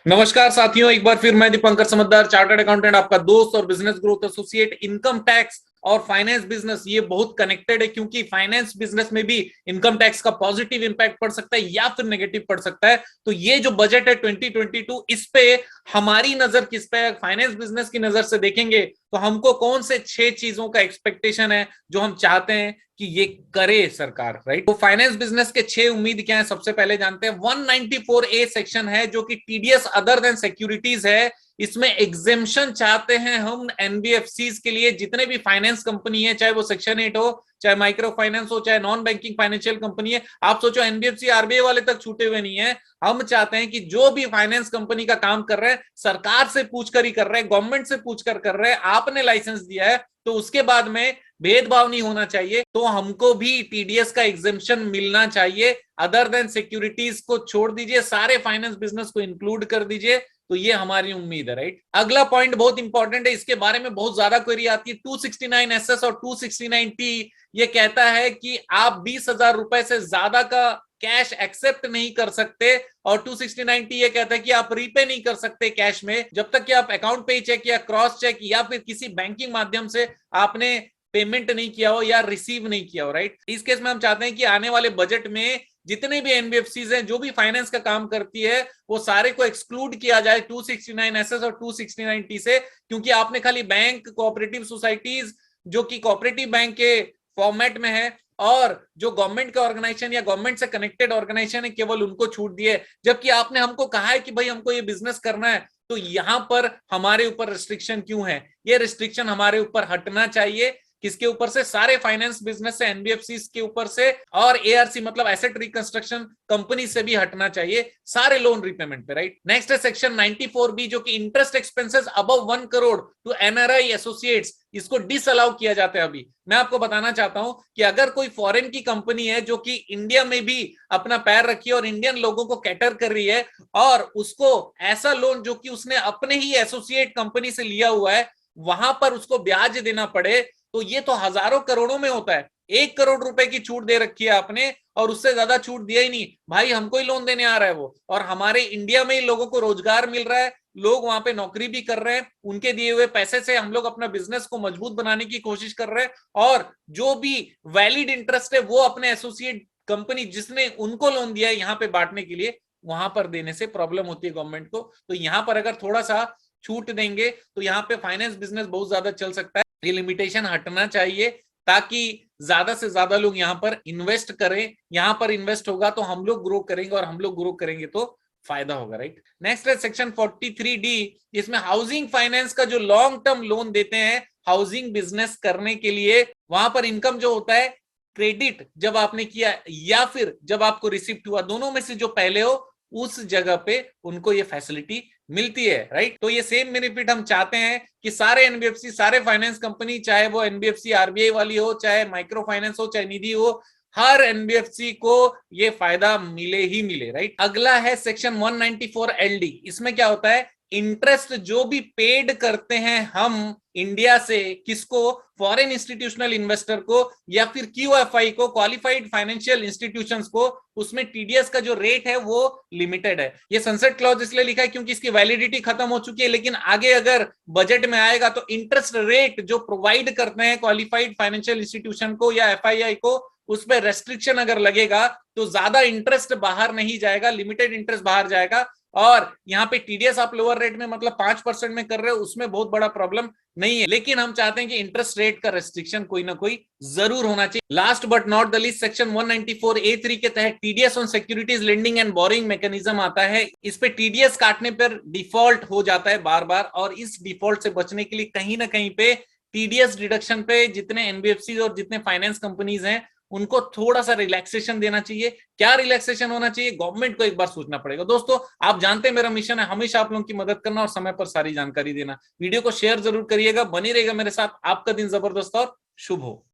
नमस्कार साथियों, एक बार फिर मैं दीपंकर समझदार, चार्टर्ड अकाउंटेंट, आपका दोस्त और business growth associate. Income tax और फाइनेंस बिजनेस ये बहुत कनेक्टेड है, क्योंकि फाइनेंस बिजनेस में भी इनकम टैक्स का पॉजिटिव इंपैक्ट पड़ सकता है या फिर नेगेटिव पड़ सकता है। तो ये जो बजट है 2022, इस पे हमारी नजर किस पे है, फाइनेंस बिजनेस की नजर से देखेंगे तो हमको कौन से 6 चीजों का एक्सपेक्टेशन है जो हम चाहते हैं कि ये करे सरकार, राइट। तो फाइनेंस बिजनेस के 6 उम्मीद क्या है, सबसे पहले जानते हैं। 194A सेक्शन है जो कि टीडीएस अदर देन सिक्योरिटीज है। इसमें एग्जेम्पशन चाहते हैं हम एनबीएफसीज के लिए। जितने भी फाइनेंस कंपनी है, चाहे वो सेक्शन 8 हो, चाहे माइक्रो फाइनेंस हो, चाहे नॉन बैंकिंग फाइनेंशियल कंपनी है। आप सोचो, एनबीएफसी आरबीआई वाले तक छूटे हुए नहीं है। हम चाहते हैं कि जो भी फाइनेंस कंपनी का काम कर रहे हैं, सरकार से पूछ कर ही कर रहे हैं, गवर्नमेंट से पूछ कर रहे हैं। आपने लाइसेंस दिया है तो उसके बाद में भेदभाव नहीं होना चाहिए। तो हमको भी टीडीएस का एग्जेम्पशन मिलना चाहिए। अदर देन सिक्योरिटीज को छोड़ दीजिए, सारे फाइनेंस बिजनेस को इंक्लूड कर दीजिए। तो ये हमारी उम्मीद है, राइट। अगला पॉइंट बहुत इंपॉर्टेंट है, इसके बारे में बहुत ज्यादा क्वेरी आती है। 269SS और 269T ये कहता है कि आप 20,000 रुपए से ज्यादा का कैश एक्सेप्ट नहीं कर सकते, और 269T ये कहता है कि आप रीपे नहीं कर सकते कैश में, जब तक कि आप अकाउंट पे चेक या क्रॉस चेक या फिर किसी बैंकिंग माध्यम से आपने पेमेंट नहीं किया हो या रिसीव नहीं किया हो, राइट। इस केस में हम चाहते हैं कि आने वाले बजट में जितने भी एनबीएफसीज हैं, जो भी फाइनेंस का काम करती है, वो सारे को एक्सक्लूड किया जाए 269SS और 269T से। क्योंकि आपने खाली बैंक, कोऑपरेटिव सोसाइटीज जो कि कोऑपरेटिव बैंक के फॉर्मेट में है, और जो गवर्नमेंट के ऑर्गेनाइजेशन या गवर्नमेंट से कनेक्टेड ऑर्गेनाइजेशन है, केवल उनको छूट दी है। जबकि आपने हमको कहा है कि भाई हमको ये बिजनेस करना है, तो यहां पर हमारे ऊपर रिस्ट्रिक्शन क्यों है? ये रिस्ट्रिक्शन हमारे ऊपर हटना चाहिए। किसके ऊपर से? सारे फाइनेंस बिजनेस से, एनबीएफसी के ऊपर से, और एआरसी मतलब एसेट रिकंस्ट्रक्शन कंपनी से भी हटना चाहिए, सारे लोन रिपेमेंट पे, राइट। नेक्स्ट है सेक्शन 94B जो कि interest expenses above 1 crore to NRI associates, इसको डिसअलाउ किया जाता है। अभी मैं आपको बताना चाहता हूं कि अगर कोई फॉरेन की कंपनी है जो कि इंडिया में भी अपना पैर रखी है और इंडियन लोगों को कैटर कर रही है, और उसको ऐसा लोन जो कि उसने अपने ही एसोसिएट कंपनी से लिया हुआ है, वहां पर उसको ब्याज देना पड़े, तो ये तो हजारों करोड़ों में होता है। 1 करोड़ रुपए की छूट दे रखी है आपने, और उससे ज्यादा छूट दिया ही नहीं। भाई हमको ही लोन देने आ रहा है वो, और हमारे इंडिया में ही लोगों को रोजगार मिल रहा है, लोग वहां पे नौकरी भी कर रहे हैं, उनके दिए हुए पैसे से हम लोग अपना बिजनेस को मजबूत बनाने की कोशिश कर रहे हैं। और जो भी वैलिड इंटरेस्ट है वो अपने एसोसिएट कंपनी जिसने उनको लोन दिया है यहाँ पे बांटने के लिए, वहां पर देने से प्रॉब्लम होती है गवर्नमेंट को। तो यहाँ पर अगर थोड़ा सा छूट देंगे तो यहाँ पे फाइनेंस बिजनेस बहुत ज्यादा चल सकता है। ये लिमिटेशन हटना चाहिए, ताकि ज्यादा से ज्यादा लोग यहाँ पर इन्वेस्ट करें। यहाँ पर इन्वेस्ट होगा तो हम लोग ग्रो करेंगे, और हम लोग ग्रो करेंगे तो फायदा होगा, राइट। नेक्स्ट है सेक्शन 43D। इसमें हाउसिंग फाइनेंस का जो लॉन्ग टर्म लोन देते हैं हाउसिंग बिजनेस करने के लिए, वहां पर इनकम जो होता है, क्रेडिट जब आपने किया या फिर जब आपको रिसिप्ट हुआ, दोनों में से जो पहले हो, उस जगह पे उनको ये फैसिलिटी मिलती है, राइट। तो ये सेम बेनिफिट हम चाहते हैं कि सारे एनबीएफसी, सारे फाइनेंस कंपनी, चाहे वो एनबीएफसी आरबीआई वाली हो, चाहे माइक्रो फाइनेंस हो, चाहे निधि हो, हर एनबीएफसी को ये फायदा मिले ही मिले, राइट। अगला है सेक्शन 194LD। इसमें क्या होता है? इंटरेस्ट जो भी पेड करते हैं हम इंडिया से, किसको? फॉरेन इंस्टीट्यूशनल इन्वेस्टर को, या फिर क्यूएफआई को, क्वालिफाइड फाइनेंशियल इंस्टीट्यूशंस को, उसमें टीडीएस का जो रेट है वो लिमिटेड है। ये सनसेट क्लॉज इसलिए लिखा है क्योंकि इसकी वैलिडिटी खत्म हो चुकी है, लेकिन आगे अगर बजट में आएगा तो इंटरेस्ट रेट जो प्रोवाइड करते हैं क्वालिफाइड फाइनेंशियल इंस्टीट्यूशन को या एफआईआई को, उस पर रेस्ट्रिक्शन अगर लगेगा तो ज्यादा इंटरेस्ट बाहर नहीं जाएगा, लिमिटेड इंटरेस्ट बाहर जाएगा। और यहाँ पे टीडीएस आप लोअर रेट में मतलब 5% में कर रहे हो, उसमें बहुत बड़ा प्रॉब्लम नहीं है। लेकिन हम चाहते हैं कि इंटरेस्ट रेट का रेस्ट्रिक्शन कोई ना कोई जरूर होना चाहिए। Last but not the least, section 194A3 के तहत TDS on securities lending and boring mechanism आता है। इस पे टीडीएस काटने पर डिफॉल्ट हो जाता है बार बार, और इस डिफॉल्ट से बचने के लिए कहीं ना कहीं पे टीडीएस डिडक्शन पे जितने एनबीएफसी और जितने फाइनेंस कंपनीज हैं उनको थोड़ा सा रिलैक्सेशन देना चाहिए। क्या रिलैक्सेशन होना चाहिए? गवर्नमेंट को एक बार सोचना पड़ेगा। दोस्तों, आप जानते हैं मेरा मिशन है हमेशा आप लोगों की मदद करना और समय पर सारी जानकारी देना। वीडियो को शेयर जरूर करिएगा, बनी रहेगा मेरे साथ। आपका दिन जबरदस्त और शुभ हो।